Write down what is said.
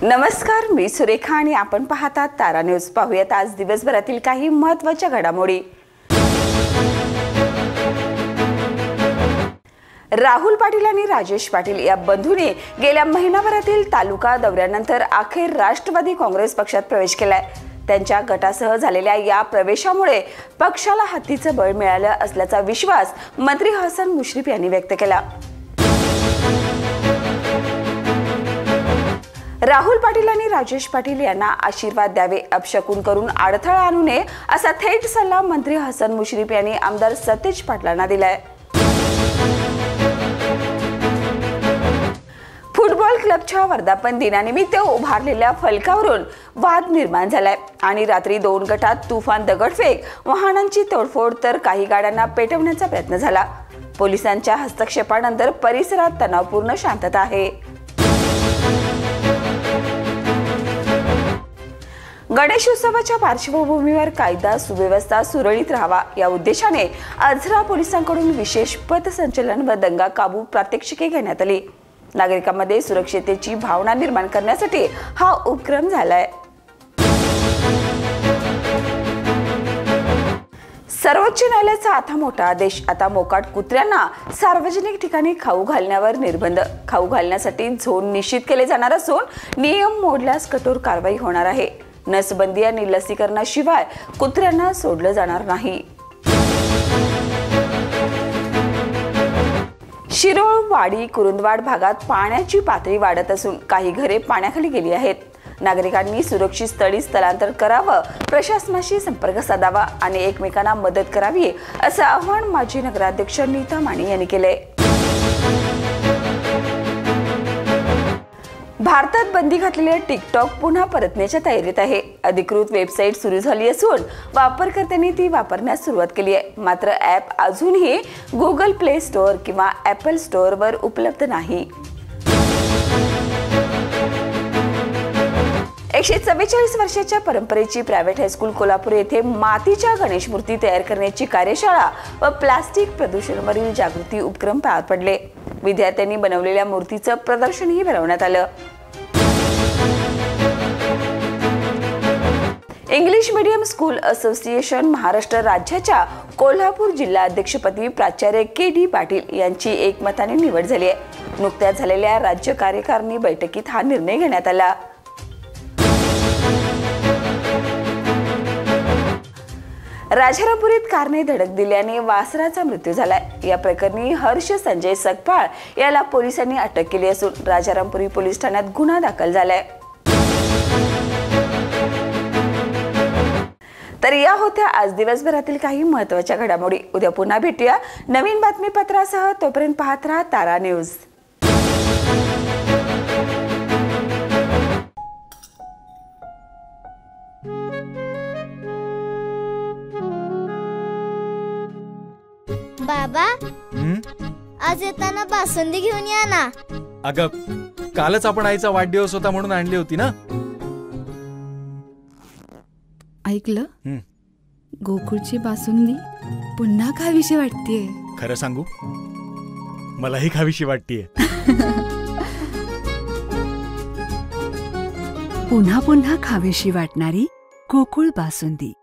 नमस्कार, मी सुरेखा आणि आपण पाहतात तारा न्यूज. पाहूयात आज दिवसभरातील काही महत्त्वाच्या घडामोडी. राहुल पाटील आणि राजेश पाटील या बंधूंनी गेल्या महिनाभरातील तालुका दौऱ्यानंतर अखेर राष्ट्रवादी काँग्रेस पक्षात प्रवेश केलाय. त्यांच्या गटासह झालेल्या या प्रवेशामुळे पक्षाला हातीचं बळ मिळालं असल्याचा विश्वास मंत्री हसन मुश्रीफ यांनी व्यक्त केला. राहुल पाटील आणि राजेश पाटील यांना आशीर्वाद द्यावे, अपशकुन करून अडथळा आणू नये असा थेट सल्ला मंत्री हसन मुश्रीफ यांनी आमदार सतेज पाटलांना दिलाय. फुटबॉल क्लबच्या वर्धापन दिनानिमित्त उभारलेल्या फलकावरून वाद निर्माण झालाय आणि रात्री 2 गटात तुफान दगडफेक, वाहनांची तोडफोड तर काही गाड्यांना पेटवण्याचा प्रयत्न झाला. पोलिसांच्या हस्तक्षेपानंतर परिसरात तणावपूर्ण शांतता आहे. गणेशोत्सवाच्या पार्श्वभूमीवर कायदा सुव्यवस्था सुरळीत राहावा या उद्देशाने आजरा पोलिसांकडून विशेष पथसंचलन व दंगा काबू प्रात्यक्षिके घेण्यात आली. नागरिकांमध्ये सुरक्षिततेची भावना निर्माण करण्यासाठी हा उपक्रम झालाय. सर्वोच्च न्यायालयाचा आता मोठा आदेश. आता मोकाट कुत्र्यांना सार्वजनिक ठिकाणी खाऊ घालण्यावर निर्बंध. खाऊ घालण्यासाठी झोन निश्चित केले जाणार असून नियम मोडल्यास कठोर कारवाई होणार आहे. नसबंदी आणि लसीकरणाशिवाय कुत्र्यांना सोडलं जाणार नाही. शिरोळ, वाडी, कुरुंदवाड भागात पाण्याची पातळी वाढत असून काही घरे पाण्याखाली गेली आहेत. नागरिकांनी सुरक्षित स्थळी स्थलांतर करावं, प्रशासनाशी संपर्क साधावा आणि एकमेकांना मदत करावी असं आवाहन माजी नगराध्यक्ष नीता माने यांनी केलंय. भारतात बंदी घातलेले टिकटॉक पुन्हा परतण्याच्या तयारीत आहे. अधिकृत वेबसाईट सुरू झाली असून वापरकर्त्यांनी ती वापरण्यास सुरुवात केली आहे. मात्र ॲप अजूनही गुगल प्ले स्टोअर किंवा ॲपल स्टोअरवर उपलब्ध नाही. 144 वर्षाच्या परंपरेची प्रायव्हेट हायस्कूल कोल्हापूर येथे मातीच्या गणेश मूर्ती तयार करण्याची कार्यशाळा व प्लास्टिक प्रदूषणावरील जागृती उपक्रम पार पडले. विद्यार्थ्यांनी बनवलेल्या मूर्तीचं प्रदर्शनही भरवण्यात आलं. English medium school association Maharashtra राज्याच्या कोल्हापूर जिल्हा अध्यक्षपदी प्राचार्य के.डी. पाटील यांची एकमताने निवड झाली आहे. नुकत्याच झालेल्या राज्य कार्यकारिणी बैठकीत हा निर्णय घेण्यात आला. राजारामपुरीत कारने धडक दिल्याने वासराचा मृत्यू झालाय. या प्रकरणी हर्ष संजय सकपाळ याला पोलिसांनी अटक केली असून राजारामपुरी पोलीस ठाण्यात गुन्हा दाखल झालाय. तर या होत्या आज दिवसभरातील काही महत्त्वाच्या घडामोडी. उद्या पुन्हा भेटूया नवीन बातमीपत्रासह. तोपर्यंत पाहत राहा तारा न्यूज. बाबा, आज येताना बासुंदी घेऊन या ना. अगं, कालच आपण आईचा वाढदिवस होता म्हणून आणली होती ना. ऐकलं, गोकुळची बासुंदी पुन्हा खावीशी वाटतेय. खरं सांगू, मलाही खावीशी वाटतेय. पुन्हा पुन्हा खावीशी वाटणारी गोकुळ बासुंदी.